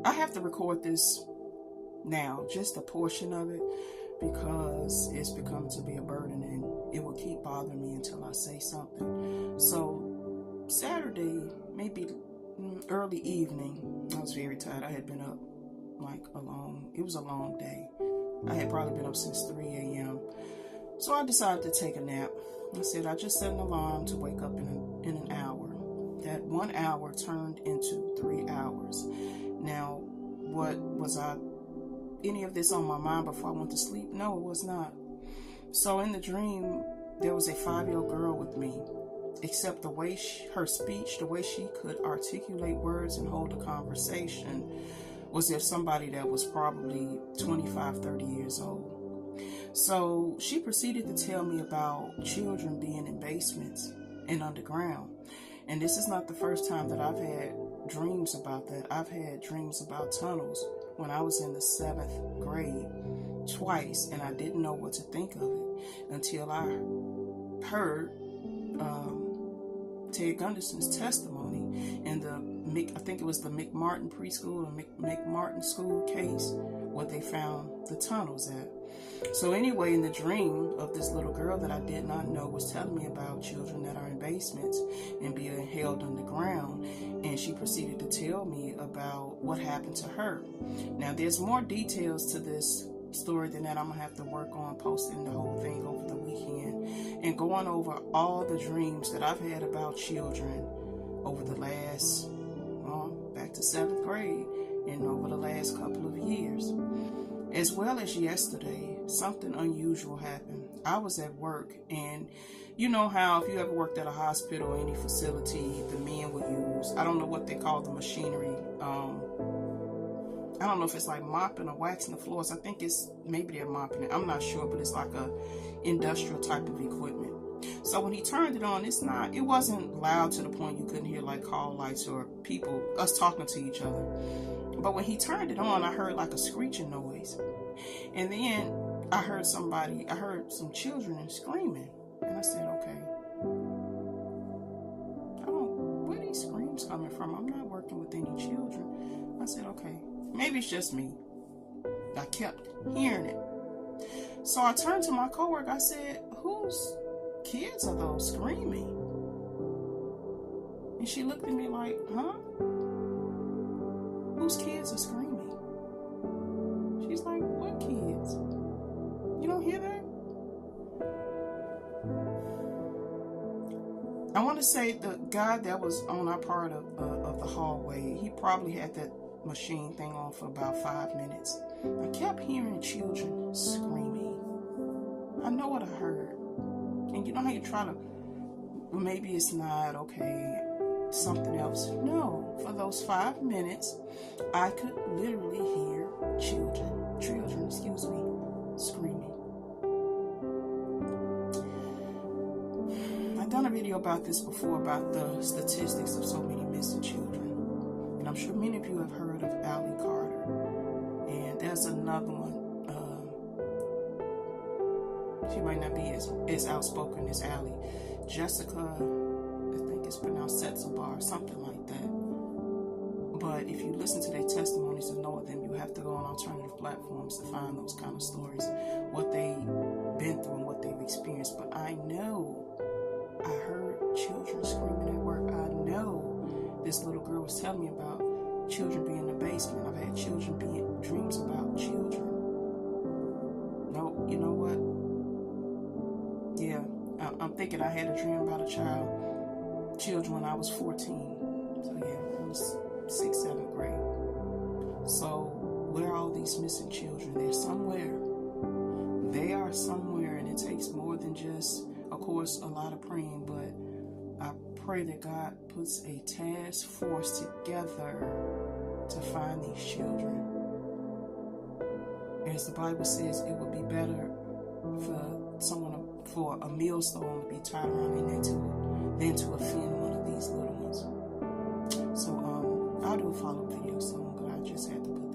I have to record this now, just a portion of it, because it's becoming to be a burden and it will keep bothering me until I say something. So Saturday, maybe early evening, I was very tired. I had been up it was a long day. I had probably been up since 3 a.m. So I decided to take a nap. I said I just set an alarm to wake up in an hour. That 1 hour turned into 3 hours. Now, any of this on my mind before I went to sleep? No, it was not. So in the dream, there was a 5-year-old girl with me, except the way her speech, the way she could articulate words and hold a conversation was if somebody that was probably 25, 30 years old. So she proceeded to tell me about children being in basements and underground. And this is not the first time that I've had dreams about that. I've had dreams about tunnels when I was in the 7th grade twice, and I didn't know what to think of it until I heard Ted Gunderson's testimony in I think it was the McMartin preschool or McMartin school case where they found the tunnels at. So anyway, in the dream of this little girl that I did not know was telling me about children that are in basements and being held underground, and she proceeded to tell me about what happened to her. Now, there's more details to this story than that. I'm gonna have to work on posting the whole thing over the weekend and going over all the dreams that I've had about children over the last, back to 7th grade, and over the last couple of years. As well as yesterday, something unusual happened. I was at work, and you know how if you ever worked at a hospital or any facility, the men would use, I don't know what they call the machinery, I don't know if it's like mopping or waxing the floors. I think maybe they're mopping it. I'm not sure, but it's like a industrial type of equipment. So when he turned it on, it wasn't loud to the point you couldn't hear like call lights or us talking to each other. But when he turned it on, I heard like a screeching noise. And then I heard some children screaming. And I said, okay, where are these screams coming from? I'm not working with any children. I said, okay, maybe it's just me. I kept hearing it. So I turned to my coworker. I said, whose kids are those screaming? And she looked at me like, huh? Whose kids are screaming? She's like, what kids? You don't hear that? I want to say the guy that was on our part of the hallway, he probably had that machine thing on for about 5 minutes. I kept hearing children screaming. I know what I heard. And you know how you try to, maybe it's not, okay, something else. No, for those 5 minutes, I could literally hear children, screaming. I've done a video about this before, about the statistics of so many missing children. And I'm sure many of you have heard of Allie Carter. And there's another one. She might not be as outspoken as Allie. Jessica, I think it's pronounced Setzelbar, something like that. But if you listen to their testimonies and know them, you have to go on alternative platforms to find those kind of stories, what they've been through and what they've experienced. But I know I heard children screaming at work. I know this little girl was telling me about children being in the basement. I've had dreams about children. No, you know what? Yeah, I'm thinking I had a dream about children when I was 14. So yeah, it was 6th, 7th grade. So where are all these missing children? They're somewhere. They are somewhere, and it takes more than just, of course, a lot of praying, but I pray that God puts a task force together to find these children. As the Bible says, it would be better for a millstone to be tied around their neck than to offend one of these little ones. So I'll do a follow-up video soon, but I just had to put